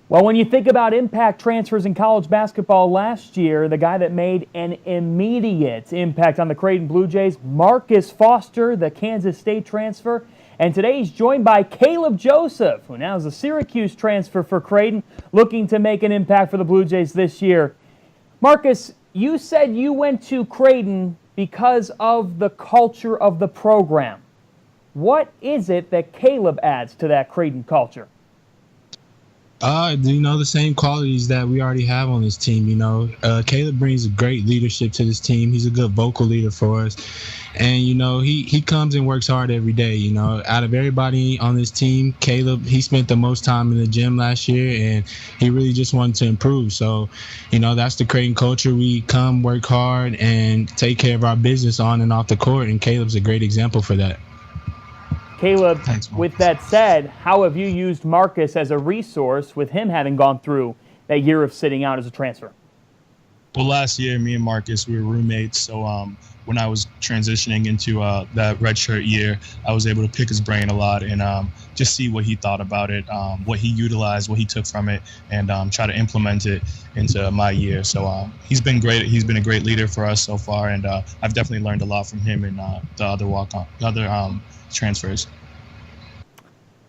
Well, when you think about impact transfers in college basketball last year, the guy that made an immediate impact on the Creighton Blue Jays, Marcus Foster, the Kansas State transfer. And today he's joined by Kaleb Joseph, who now is a Syracuse transfer for Creighton, looking to make an impact for the Blue Jays this year. Marcus, you said you went to Creighton because of the culture of the program. What is it that Kaleb adds to that Creighton culture? The same qualities that we already have on this team. Kaleb brings a great leadership to this team. He's a good vocal leader for us. And, he comes and works hard every day. Out of everybody on this team, Kaleb, he spent the most time in the gym last year, and he really just wanted to improve. So, that's the Creighton culture. We come, work hard, and take care of our business on and off the court, and Caleb's a great example for that. Kaleb, thanks, with that said, how have you used Marcus as a resource with him having gone through that year of sitting out as a transfer? Well, last year, me and Marcus, we were roommates. So when I was transitioning into that redshirt year, I was able to pick his brain a lot and just see what he thought about it, what he utilized, what he took from it, and try to implement it into my year. So he's been great. He's been a great leader for us so far, and I've definitely learned a lot from him and the other transfers.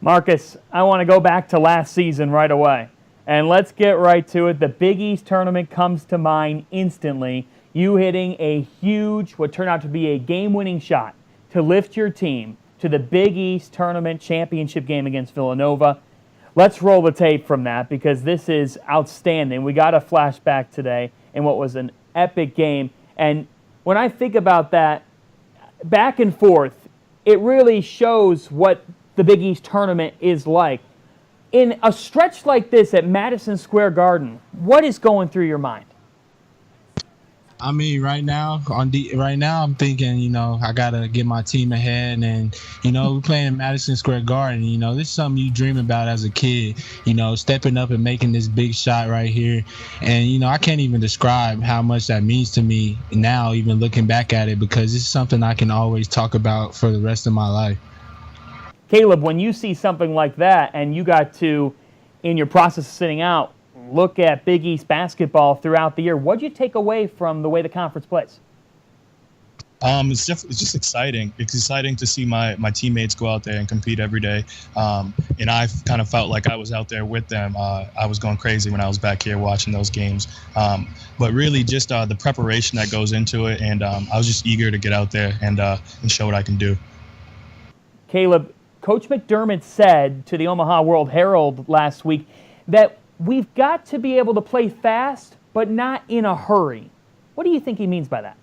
Marcus, I want to go back to last season right away. And let's get right to it. The Big East tournament comes to mind instantly. You hitting a huge, what turned out to be a game-winning shot to lift your team to the Big East tournament championship game against Villanova. Let's roll the tape from that because this is outstanding. We got a flashback today in what was an epic game. And when I think about that, back and forth, it really shows what the Big East tournament is like. In a stretch like this at Madison Square Garden, what is going through your mind? I mean, right now I'm thinking, I gotta get my team ahead, and we're playing Madison Square Garden. This is something you dream about as a kid. Stepping up and making this big shot right here, and I can't even describe how much that means to me now, even looking back at it, because it's something I can always talk about for the rest of my life. Kaleb, when you see something like that, and you got to, in your process of sitting out, look at Big East basketball throughout the year, what did you take away from the way the conference plays? It's just exciting. It's exciting to see my teammates go out there and compete every day. And I kind of felt like I was out there with them. I was going crazy when I was back here watching those games. But really just the preparation that goes into it. And I was just eager to get out there and show what I can do. Kaleb, Coach McDermott said to the Omaha World Herald last week that we've got to be able to play fast, but not in a hurry. What do you think he means by that?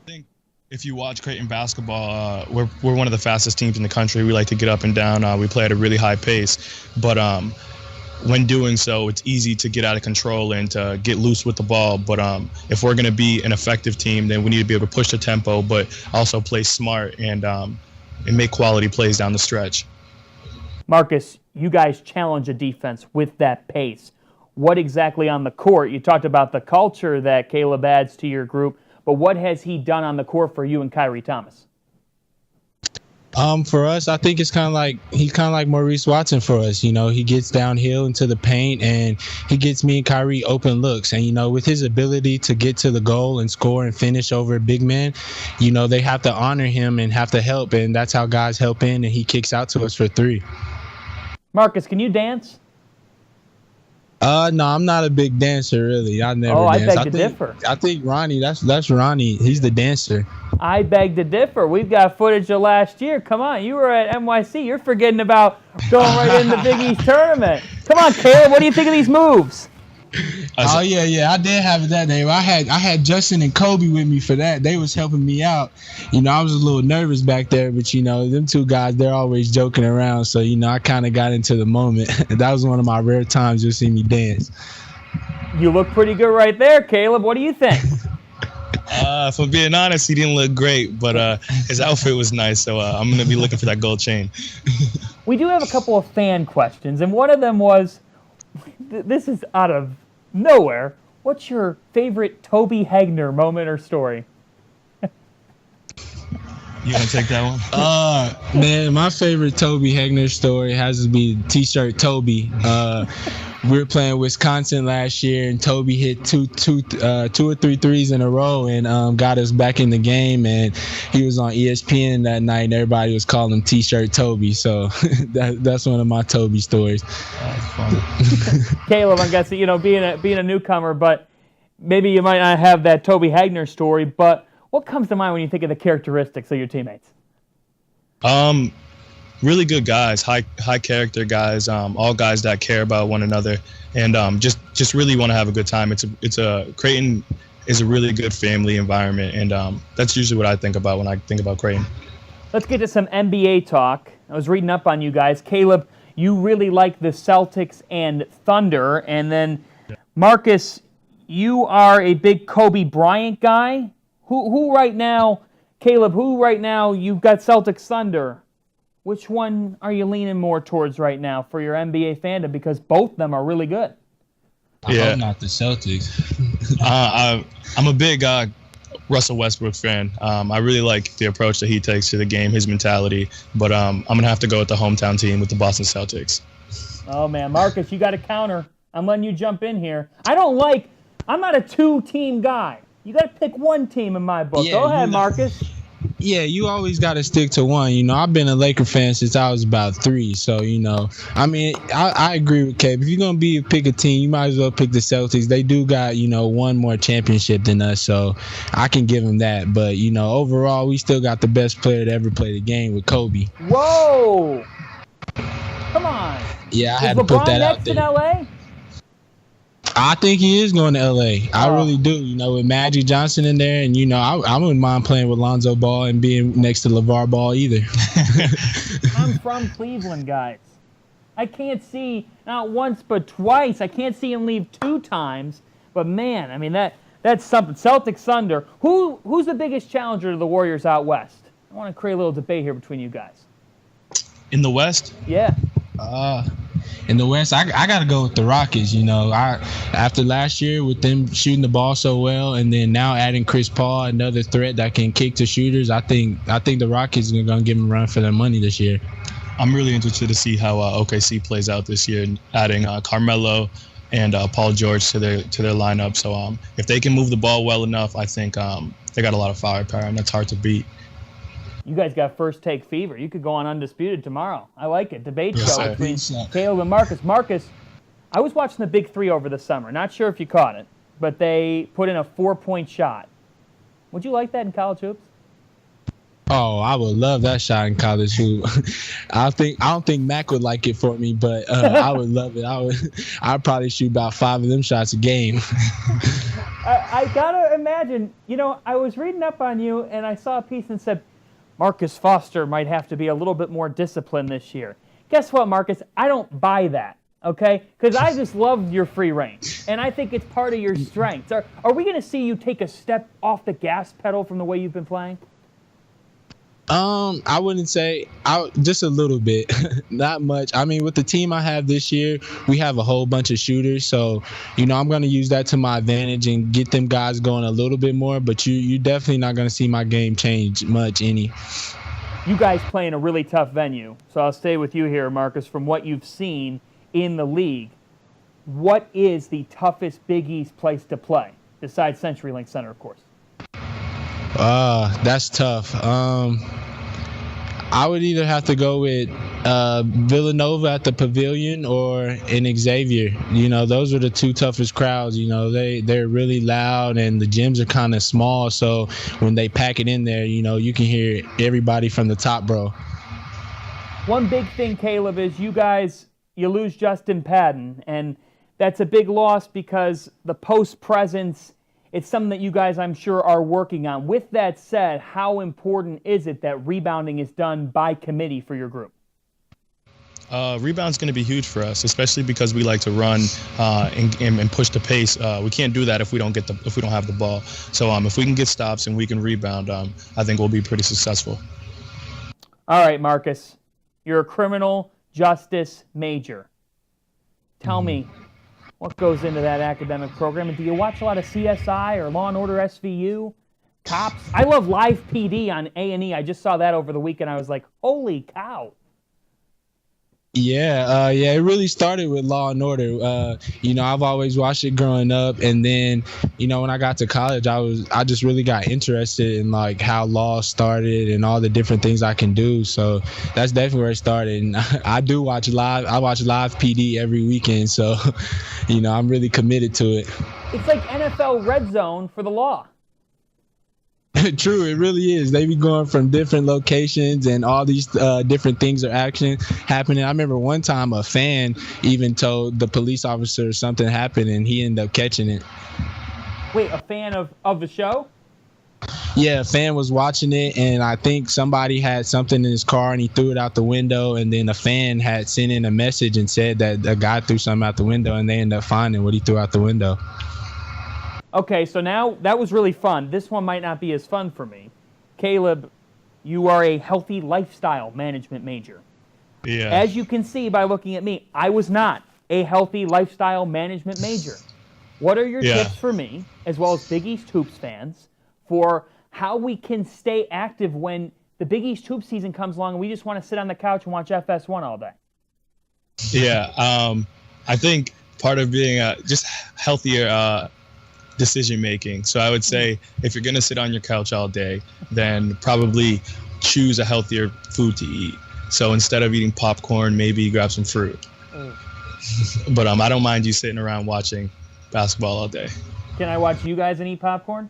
I think if you watch Creighton basketball, we're one of the fastest teams in the country. We like to get up and down. We play at a really high pace. But when doing so, it's easy to get out of control and to get loose with the ball. But if we're going to be an effective team, then we need to be able to push the tempo, but also play smart and make quality plays down the stretch. Marcus, you guys challenge a defense with that pace. What exactly on the court? You talked about the culture that Kaleb adds to your group, but what has he done on the court for you and Kyrie Thomas? For us, I think he's kind of like Maurice Watson for us. He gets downhill into the paint and he gets me and Kyrie open looks. And, with his ability to get to the goal and score and finish over a big man, they have to honor him and have to help. And that's how guys help in, and he kicks out to us for three. Marcus, can you dance? No, I'm not a big dancer, really. I never dance. I beg to differ. I think Ronnie, that's Ronnie. He's the dancer. I beg to differ. We've got footage of last year. Come on, you were at NYC. You're forgetting about going right in the Big East tournament. Come on, Kaleb, what do you think of these moves? Oh yeah, I did have it that day. I had Justin and Kobe with me for that. They was helping me out. I was a little nervous back there, but them two guys, they're always joking around. So I kind of got into the moment. That was one of my rare times you'll see me dance. You look pretty good right there, Kaleb. What do you think? If I'm being honest, he didn't look great, but his outfit was nice. So I'm gonna be looking for that gold chain. We do have a couple of fan questions, and one of them was, this is out of nowhere. What's your favorite Toby Hagler moment or story? You want to take that one? Man, my favorite Toby Hagler story has to be T-shirt Toby. We were playing Wisconsin last year, and Toby hit two or three threes in a row and got us back in the game. And he was on ESPN that night, and everybody was calling him T-shirt Toby. So that's one of my Toby stories. That's funny. Kaleb, I'm guessing, being a newcomer, but maybe you might not have that Toby Hagler story, but what comes to mind when you think of the characteristics of your teammates? Really good guys, high character guys, all guys that care about one another, and just really want to have a good time. Creighton is a really good family environment, and that's usually what I think about when I think about Creighton. Let's get to some NBA talk. I was reading up on you guys. Kaleb, you really like the Celtics and Thunder, and then Marcus, you are a big Kobe Bryant guy. Who right now, Kaleb, you've got Celtics Thunder. Which one are you leaning more towards right now for your NBA fandom? Because both of them are really good. I hope not the Celtics. I'm a big Russell Westbrook fan. I really like the approach that he takes to the game, his mentality. But I'm going to have to go with the hometown team, with the Boston Celtics. Oh, man. Marcus, you got to counter. I'm letting you jump in here. I'm not a two-team guy. You got to pick one team in my book. Go ahead, Marcus. Yeah, you always got to stick to one. I've been a Laker fan since I was about 3. So, I agree with Kaleb. If you're going to pick a team, you might as well pick the Celtics. They do got, one more championship than us. So I can give them that. But, overall, we still got the best player to ever play the game with Kobe. Whoa. Come on. Yeah, I had to put that out there. Is LeBron next in LA? I think he is going to L.A. I really do. With Magic Johnson in there, and I wouldn't mind playing with Lonzo Ball and being next to LeVar Ball either. I'm from Cleveland, guys. I can't see not once but twice. I can't see him leave 2 times. But man, that's something. Celtics Thunder. Who's the biggest challenger to the Warriors out west? I want to create a little debate here between you guys. In the West? Yeah. In the West, I got to go with the Rockets. After last year with them shooting the ball so well, and then now adding Chris Paul, another threat that can kick to shooters, I think the Rockets are going to give them a run for their money this year. I'm really interested to see how OKC plays out this year, adding Carmelo and Paul George to their lineup. So if they can move the ball well enough, I think they got a lot of firepower, and that's hard to beat. You guys got first take fever. You could go on Undisputed tomorrow. I like it. Debate show between Kaleb and Marcus. Marcus, I was watching the Big Three over the summer. Not sure if you caught it, but they put in a 4-point shot. Would you like that in college hoops? Oh, I would love that shot in college hoop. I don't think Mac would like it for me, but I would love it. I'd probably shoot about 5 of them shots a game. I gotta imagine. I was reading up on you, and I saw a piece and said, Marcus Foster might have to be a little bit more disciplined this year. Guess what, Marcus? I don't buy that, okay? Because I just love your free range, and I think it's part of your strengths. Are we going to see you take a step off the gas pedal from the way you've been playing? I wouldn't say just a little bit, not much. With the team I have this year, we have a whole bunch of shooters, so I'm going to use that to my advantage and get them guys going a little bit more. But you're definitely not going to see my game change much any. You guys play in a really tough venue, so I'll stay with you here, Marcus. From what you've seen in the league, what is the toughest Big East place to play besides CenturyLink Center, of course? That's tough. I would either have to go with Villanova at the Pavilion or in Xavier. Those are the 2 toughest crowds. They're really loud and the gyms are kind of small. So when they pack it in there, you can hear everybody from the top, bro. One big thing, Kaleb, is you lose Justin Padden, and that's a big loss because the post presence. It's something that you guys, I'm sure, are working on. With that said, how important is it that rebounding is done by committee for your group? Rebound's going to be huge for us, especially because we like to run and push the pace. We can't do that if we don't have the ball. So if we can get stops and we can rebound, I think we'll be pretty successful. All right, Marcus, you're a criminal justice major. Tell me, what goes into that academic program? And do you watch a lot of CSI or Law & Order SVU? Cops. I love live PD on A&E. I just saw that over the weekend. I was like, holy cow. Yeah, it really started with Law and Order. I've always watched it growing up, and then, when I got to college, I just really got interested in like how law started and all the different things I can do. So that's definitely where it started. And I do watch live. I watch live PD every weekend, so I'm really committed to it. It's like NFL Red Zone for the law. True, it really is. They be going from different locations and all these different things are happening. I remember one time a fan even told the police officer something happened and he ended up catching it. Wait, a fan of the show? Yeah, a fan was watching it and I think somebody had something in his car and he threw it out the window, and then a fan had sent in a message and said that a guy threw something out the window, and they ended up finding what he threw out the window. Okay, so now that was really fun. This one might not be as fun for me. Kaleb, you are a healthy lifestyle management major. Yeah. As you can see by looking at me, I was not a healthy lifestyle management major. What are your tips for me, as well as Big East Hoops fans, for how we can stay active when the Big East Hoops season comes along and we just want to sit on the couch and watch FS1 all day? Yeah, I think part of being just healthier decision making. So I would say if you're going to sit on your couch all day, then probably choose a healthier food to eat. So instead of eating popcorn, maybe grab some fruit. But I don't mind you sitting around watching basketball all day. Can I watch you guys and eat popcorn?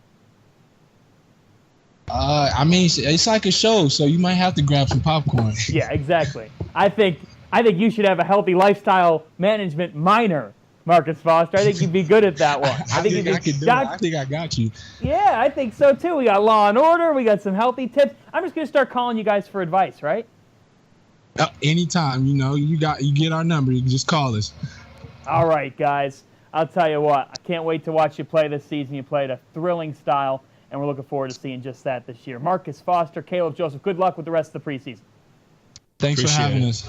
It's like a show, so you might have to grab some popcorn. Yeah, exactly. I think you should have a healthy lifestyle management minor, Marcus Foster. I think you'd be good at that one. I think I could do it. I think I got you. Yeah, I think so too. We got Law and Order. We got some healthy tips. I'm just gonna start calling you guys for advice, right? Anytime, you get our number. You can just call us. All right, guys. I'll tell you what. I can't wait to watch you play this season. You played a thrilling style, and we're looking forward to seeing just that this year. Marcus Foster, Kaleb Joseph. Good luck with the rest of the preseason. Thanks for having us.